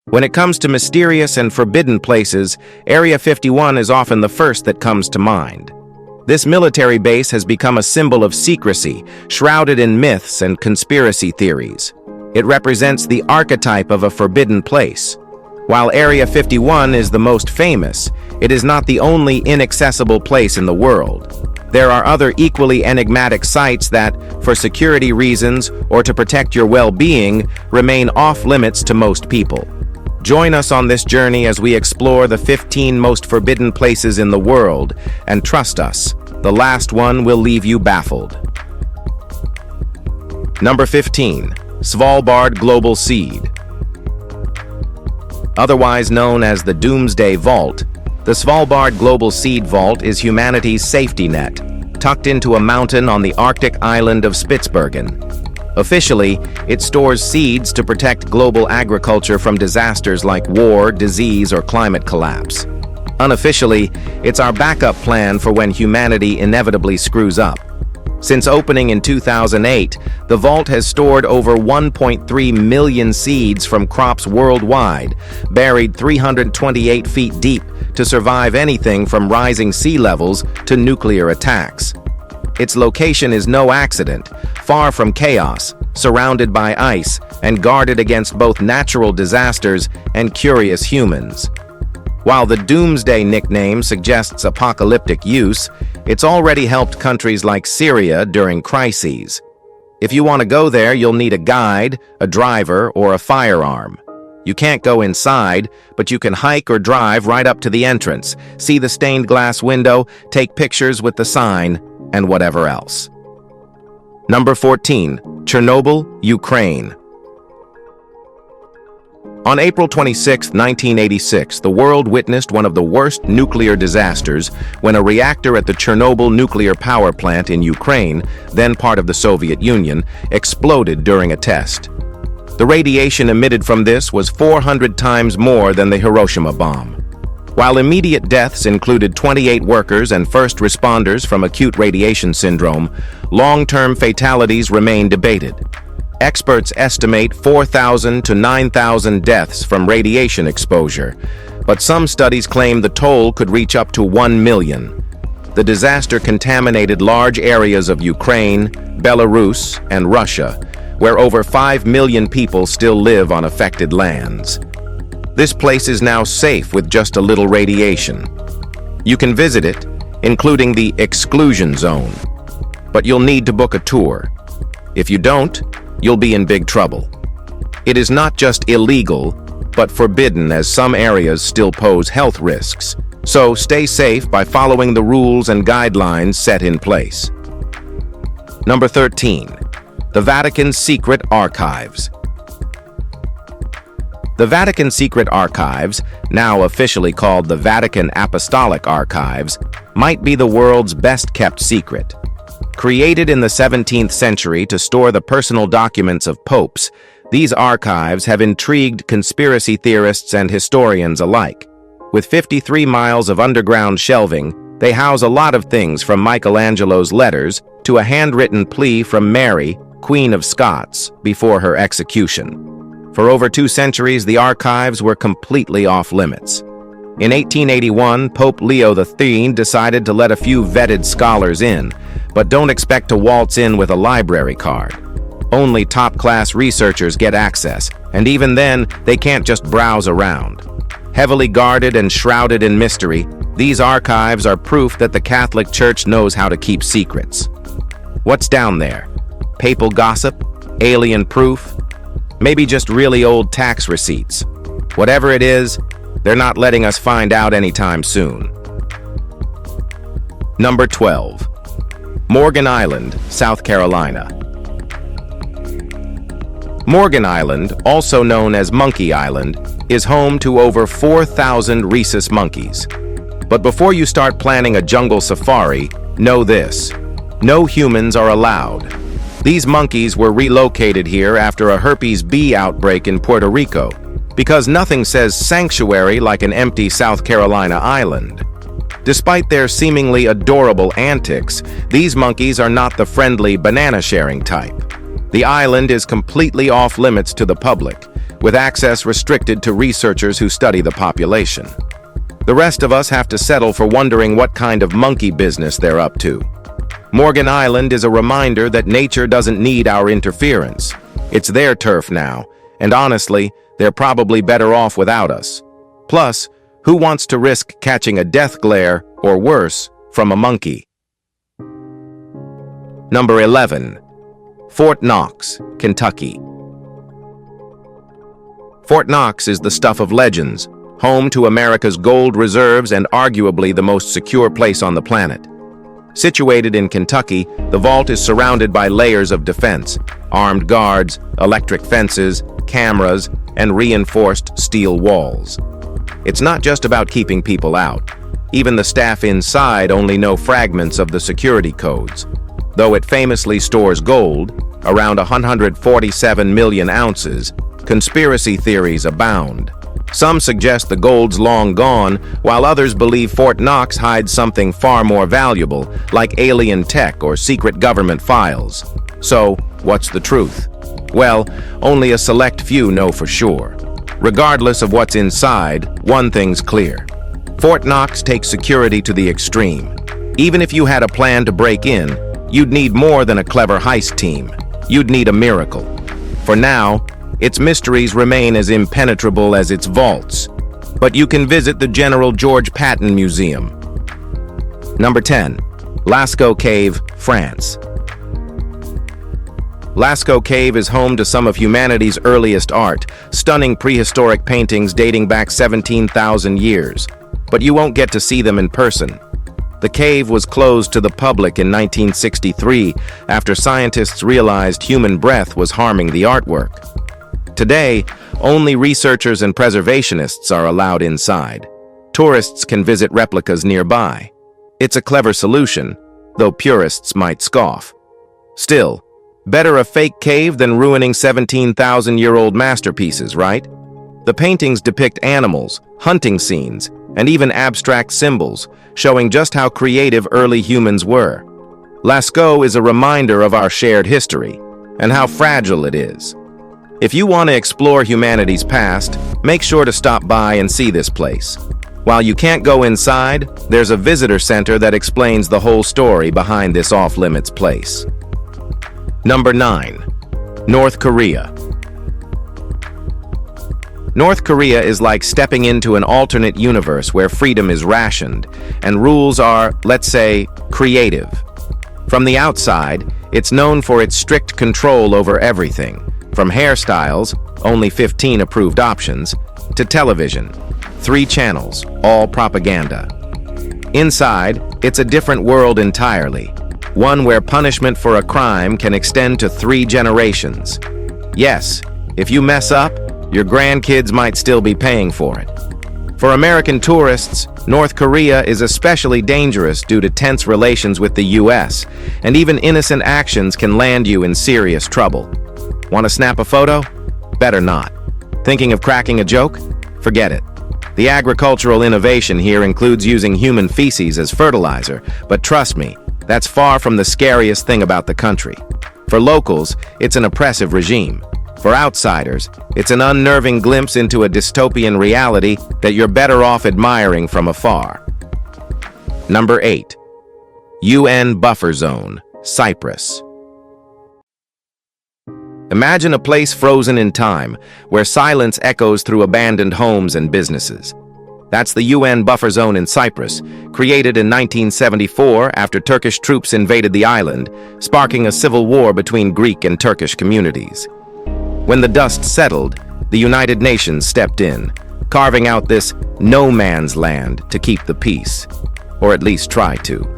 When it comes to mysterious and forbidden places, Area 51 is often the first that comes to mind. This military base has become a symbol of secrecy, shrouded in myths and conspiracy theories. It represents the archetype of a forbidden place. While Area 51 is the most famous, it is not the only inaccessible place in the world. There are other equally enigmatic sites that, for security reasons or to protect your well-being, remain off-limits to most people. Join us on this journey as we explore the 15 most forbidden places in the world, and trust us, the last one will leave you baffled. Number 15. Svalbard Global Seed. Otherwise known as the Doomsday Vault, the Svalbard Global Seed Vault is humanity's safety net, tucked into a mountain on the Arctic island of Spitsbergen. Officially, it stores seeds to protect global agriculture from disasters like war, disease, or climate collapse. Unofficially, it's our backup plan for when humanity inevitably screws up. Since opening in 2008, the vault has stored over 1.3 million seeds from crops worldwide, buried 328 feet deep to survive anything from rising sea levels to nuclear attacks. Its location is no accident, far from chaos, surrounded by ice, and guarded against both natural disasters and curious humans. While the Doomsday nickname suggests apocalyptic use, it's already helped countries like Syria during crises. If you want to go there, you'll need a guide, a driver, or a firearm. You can't go inside, but you can hike or drive right up to the entrance, see the stained glass window, take pictures with the sign, and whatever else. Number 14. Chernobyl, Ukraine. On April 26, 1986, the world witnessed one of the worst nuclear disasters when a reactor at the Chernobyl nuclear power plant in Ukraine, then part of the Soviet Union, exploded during a test. The radiation emitted from this was 400 times more than the Hiroshima bomb. While immediate deaths included 28 workers and first responders from acute radiation syndrome, long-term fatalities remain debated. Experts estimate 4,000 to 9,000 deaths from radiation exposure, but some studies claim the toll could reach up to 1 million. The disaster contaminated large areas of Ukraine, Belarus, and Russia, where over 5 million people still live on affected lands. This place is now safe with just a little radiation. You can visit it, including the exclusion zone, but you'll need to book a tour. If you don't, you'll be in big trouble. It is not just illegal, but forbidden, as some areas still pose health risks. So stay safe by following the rules and guidelines set in place. Number 13. The Vatican's Secret Archives. The Vatican Secret Archives, now officially called the Vatican Apostolic Archives, might be the world's best-kept secret. Created in the 17th century to store the personal documents of popes, these archives have intrigued conspiracy theorists and historians alike. With 53 miles of underground shelving, they house a lot of things from Michelangelo's letters to a handwritten plea from Mary, Queen of Scots, before her execution. For over 2 centuries, the archives were completely off-limits. In 1881, Pope Leo XIII decided to let a few vetted scholars in, but don't expect to waltz in with a library card. Only top-class researchers get access, and even then, they can't just browse around. Heavily guarded and shrouded in mystery, these archives are proof that the Catholic Church knows how to keep secrets. What's down there? Papal gossip? Alien proof? Maybe just really old tax receipts. Whatever it is, they're not letting us find out anytime soon. Number 12. Morgan Island, South Carolina. Morgan Island, also known as Monkey Island, is home to over 4,000 rhesus monkeys. But before you start planning a jungle safari, know this: no humans are allowed. These monkeys were relocated here after a herpes B outbreak in Puerto Rico, because nothing says sanctuary like an empty South Carolina island. Despite their seemingly adorable antics, these monkeys are not the friendly banana-sharing type. The island is completely off-limits to the public, with access restricted to researchers who study the population. The rest of us have to settle for wondering what kind of monkey business they're up to. Morgan Island is a reminder that nature doesn't need our interference. It's their turf now, and honestly, they're probably better off without us. Plus, who wants to risk catching a death glare, or worse, from a monkey? Number 11. Fort Knox, Kentucky. Fort Knox is the stuff of legends, home to America's gold reserves and arguably the most secure place on the planet. Situated in Kentucky, the vault is surrounded by layers of defense, armed guards, electric fences, cameras, and reinforced steel walls. It's not just about keeping people out. Even the staff inside only know fragments of the security codes. Though it famously stores gold, around 147 million ounces, conspiracy theories abound. Some suggest the gold's long gone, while others believe Fort Knox hides something far more valuable, like alien tech or secret government files. So, what's the truth? Well, only a select few know for sure. Regardless of what's inside, one thing's clear. Fort Knox takes security to the extreme. Even if you had a plan to break in, you'd need more than a clever heist team. You'd need a miracle. For now, its mysteries remain as impenetrable as its vaults. But you can visit the General George Patton Museum. Number 10. Lasco Cave, France. Lasco Cave is home to some of humanity's earliest art, stunning prehistoric paintings dating back 17,000 years. But you won't get to see them in person. The cave was closed to the public in 1963 after scientists realized human breath was harming the artwork. Today, only researchers and preservationists are allowed inside. Tourists can visit replicas nearby. It's a clever solution, though purists might scoff. Still, better a fake cave than ruining 17,000-year-old masterpieces, right? The paintings depict animals, hunting scenes, and even abstract symbols, showing just how creative early humans were. Lasco is a reminder of our shared history, and how fragile it is. If you want to explore humanity's past, make sure to stop by and see this place. While you can't go inside, there's a visitor center that explains the whole story behind this off-limits place. Number 9. North Korea. North Korea is like stepping into an alternate universe where freedom is rationed, and rules are, let's say, creative. From the outside, it's known for its strict control over everything, from hairstyles, only 15 approved options, to television, 3 channels, all propaganda. Inside, it's a different world entirely, one where punishment for a crime can extend to 3 generations. Yes, if you mess up, your grandkids might still be paying for it. For American tourists, North Korea is especially dangerous due to tense relations with the US, and even innocent actions can land you in serious trouble. Want to snap a photo? Better not. Thinking of cracking a joke? Forget it. The agricultural innovation here includes using human feces as fertilizer, but trust me, that's far from the scariest thing about the country. For locals, it's an oppressive regime. For outsiders, it's an unnerving glimpse into a dystopian reality that you're better off admiring from afar. Number 8. UN Buffer Zone, Cyprus. Imagine a place frozen in time, where silence echoes through abandoned homes and businesses. That's the UN Buffer Zone in Cyprus, created in 1974 after Turkish troops invaded the island, sparking a civil war between Greek and Turkish communities. When the dust settled, the United Nations stepped in, carving out this no man's land to keep the peace, or at least try to.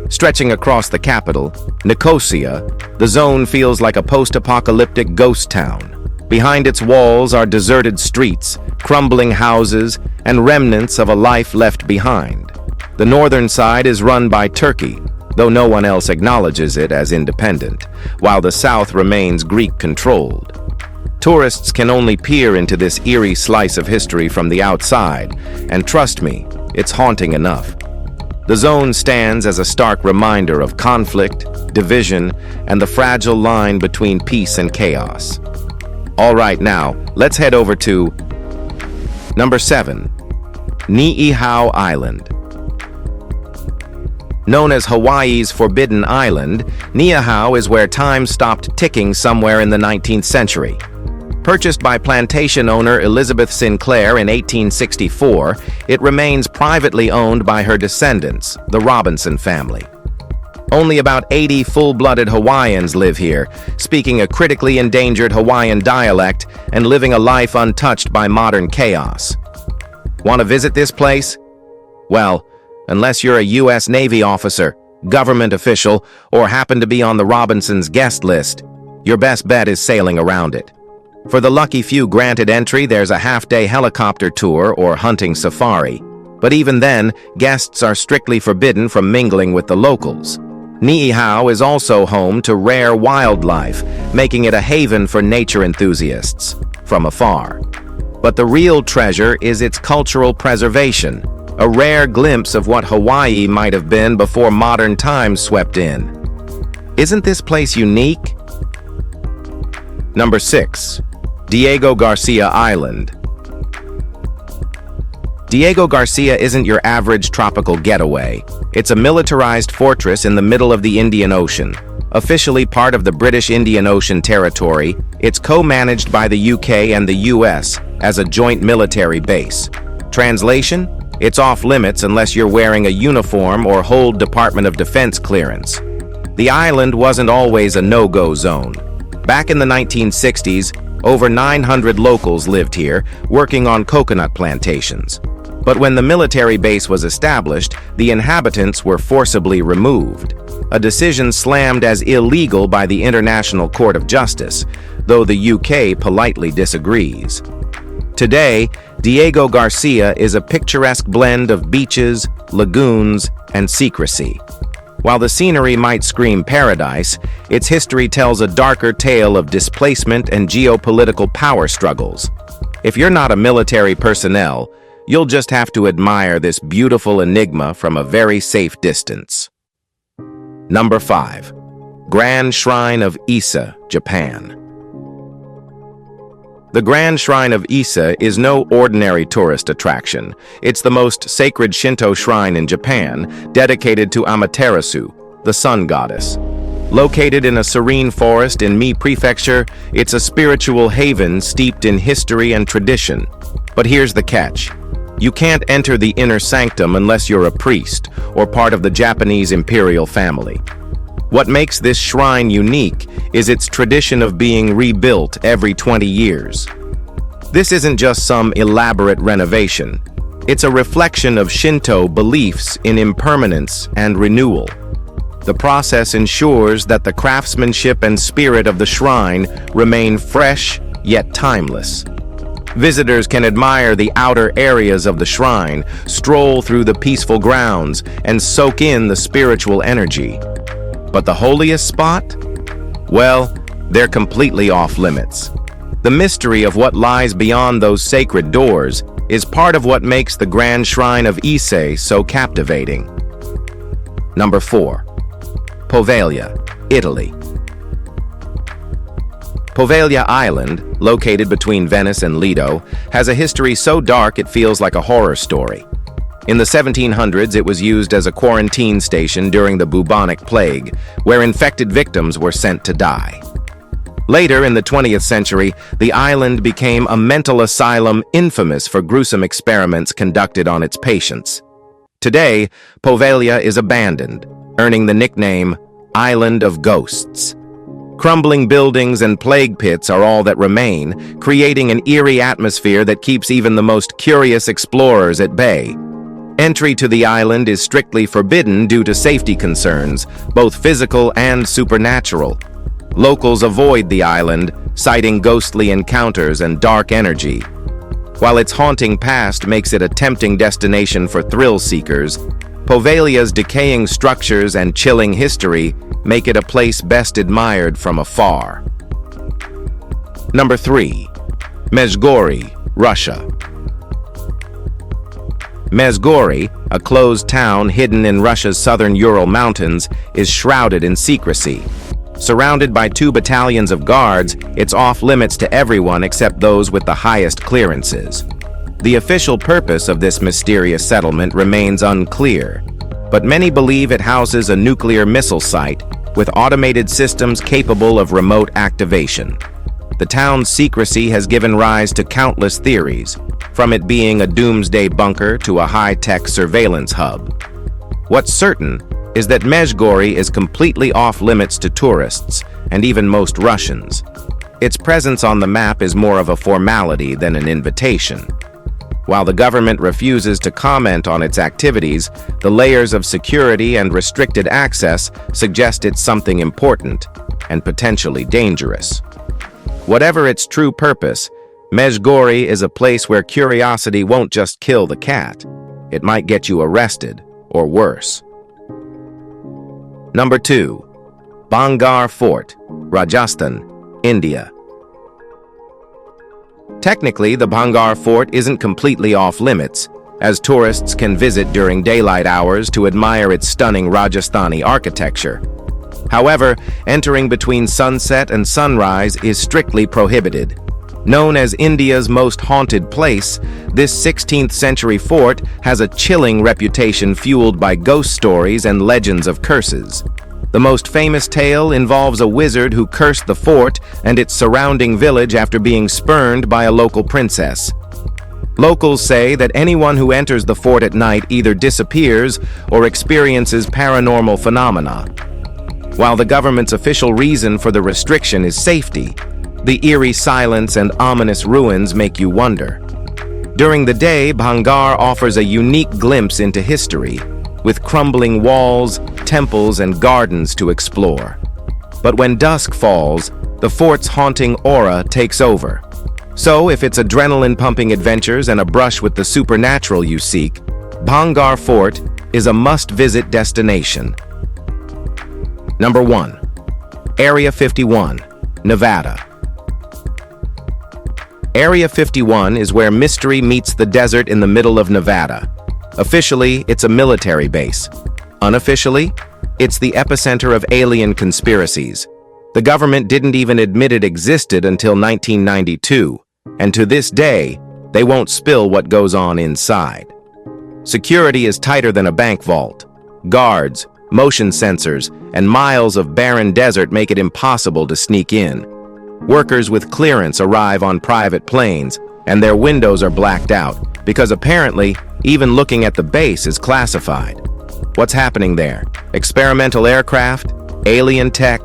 Stretching across the capital, Nicosia, the zone feels like a post-apocalyptic ghost town. Behind its walls are deserted streets, crumbling houses, and remnants of a life left behind. The northern side is run by Turkey, though no one else acknowledges it as independent, while the south remains Greek-controlled. Tourists can only peer into this eerie slice of history from the outside, and trust me, it's haunting enough. The zone stands as a stark reminder of conflict, division, and the fragile line between peace and chaos. All right, now, let's head over to number 7. Niiha Island. Known as Hawaii's Forbidden Island, Niiha is where time stopped ticking somewhere in the 19th century. Purchased by plantation owner Elizabeth Sinclair in 1864, it remains privately owned by her descendants, the Robinson family. Only about 80 full-blooded Hawaiians live here, speaking a critically endangered Hawaiian dialect and living a life untouched by modern chaos. Want to visit this place? Well, unless you're a U.S. Navy officer, government official, or happen to be on the Robinsons' guest list, your best bet is sailing around it. For the lucky few granted entry, there's a half-day helicopter tour or hunting safari. But even then, guests are strictly forbidden from mingling with the locals. Niiha is also home to rare wildlife, making it a haven for nature enthusiasts from afar. But the real treasure is its cultural preservation, a rare glimpse of what Hawaii might have been before modern times swept in. Isn't this place unique? Number 6. Diego Garcia Island. Diego Garcia isn't your average tropical getaway. It's a militarized fortress in the middle of the Indian Ocean. Officially part of the British Indian Ocean Territory, it's co-managed by the UK and the US as a joint military base. Translation? It's off-limits unless you're wearing a uniform or hold Department of Defense clearance. The island wasn't always a no-go zone. Back in the 1960s, over 900 locals lived here, working on coconut plantations. But when the military base was established, the inhabitants were forcibly removed, a decision slammed as illegal by the International Court of Justice, though the UK politely disagrees. Today, Diego Garcia is a picturesque blend of beaches, lagoons, and secrecy. While the scenery might scream paradise, its history tells a darker tale of displacement and geopolitical power struggles. If you're not a military personnel, you'll just have to admire this beautiful enigma from a very safe distance. Number 5. Grand Shrine of Ise, Japan. The Grand Shrine of Ise is no ordinary tourist attraction. It's the most sacred Shinto shrine in Japan, dedicated to Amaterasu, the sun goddess. Located in a serene forest in Mie Prefecture, it's a spiritual haven steeped in history and tradition. But here's the catch. You can't enter the inner sanctum unless you're a priest or part of the Japanese imperial family. What makes this shrine unique is its tradition of being rebuilt every 20 years. This isn't just some elaborate renovation. It's a reflection of Shinto beliefs in impermanence and renewal. The process ensures that the craftsmanship and spirit of the shrine remain fresh yet timeless. Visitors can admire the outer areas of the shrine, stroll through the peaceful grounds, and soak in the spiritual energy. But the holiest spot? Well, they're completely off-limits. The mystery of what lies beyond those sacred doors is part of what makes the Grand Shrine of Ise so captivating. Number 4. Poia, Italy. Poia Island, located between Venice and Lido, has a history so dark it feels like a horror story. In the 1700s, it was used as a quarantine station during the bubonic plague, where infected victims were sent to die. Later, in the 20th century, the island became a mental asylum infamous for gruesome experiments conducted on its patients. Today, Poia is abandoned, earning the nickname Island of Ghosts. Crumbling buildings and plague pits are all that remain, creating an eerie atmosphere that keeps even the most curious explorers at bay. Entry to the island is strictly forbidden due to safety concerns, both physical and supernatural. Locals avoid the island, citing ghostly encounters and dark energy. While its haunting past makes it a tempting destination for thrill seekers, Poia's decaying structures and chilling history make it a place best admired from afar. Number 3. Meori, Russia. Meori, a closed town hidden in Russia's southern Ural Mountains, is shrouded in secrecy. Surrounded by 2 battalions of guards, it's off-limits to everyone except those with the highest clearances. The official purpose of this mysterious settlement remains unclear, but many believe it houses a nuclear missile site with automated systems capable of remote activation. The town's secrecy has given rise to countless theories, from it being a doomsday bunker to a high-tech surveillance hub. What's certain is that Meori is completely off-limits to tourists and even most Russians. Its presence on the map is more of a formality than an invitation. While the government refuses to comment on its activities, the layers of security and restricted access suggest it's something important and potentially dangerous. Whatever its true purpose, Meori is a place where curiosity won't just kill the cat. It might get you arrested, or worse. Number 2. Bangar Fort, Rajasthan, India. Technically, the Bangar Fort isn't completely off-limits, as tourists can visit during daylight hours to admire its stunning Rajasthani architecture. However, entering between sunset and sunrise is strictly prohibited. Known as India's most haunted place, this 16th century fort has a chilling reputation fueled by ghost stories and legends of curses. The most famous tale involves a wizard who cursed the fort and its surrounding village after being spurned by a local princess. Locals say that anyone who enters the fort at night either disappears or experiences paranormal phenomena. While the government's official reason for the restriction is safety, the eerie silence and ominous ruins make you wonder. During the day, Bangar offers a unique glimpse into history, with crumbling walls, temples, and gardens to explore. But when dusk falls, the fort's haunting aura takes over. So, if it's adrenaline-pumping adventures and a brush with the supernatural you seek, Bangar Fort is a must-visit destination. Number 1. Area 51, Nevada. Area 51 is where mystery meets the desert in the middle of Nevada. Officially, it's a military base. Unofficially, it's the epicenter of alien conspiracies. The government didn't even admit it existed until 1992, and to this day, they won't spill what goes on inside. Security is tighter than a bank vault. Guards, motion sensors, and miles of barren desert make it impossible to sneak in. Workers with clearance arrive on private planes, and their windows are blacked out, because apparently, even looking at the base is classified. What's happening there? Experimental aircraft? Alien tech?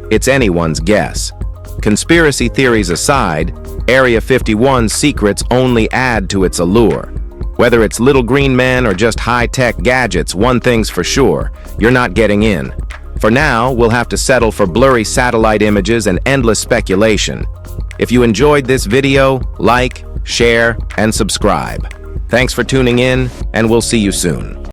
It's anyone's guess. Conspiracy theories aside, Area 51's secrets only add to its allure. Whether it's little green men or just high-tech gadgets, one thing's for sure, you're not getting in. For now, we'll have to settle for blurry satellite images and endless speculation. If you enjoyed this video, like, share, and subscribe. Thanks for tuning in, and we'll see you soon.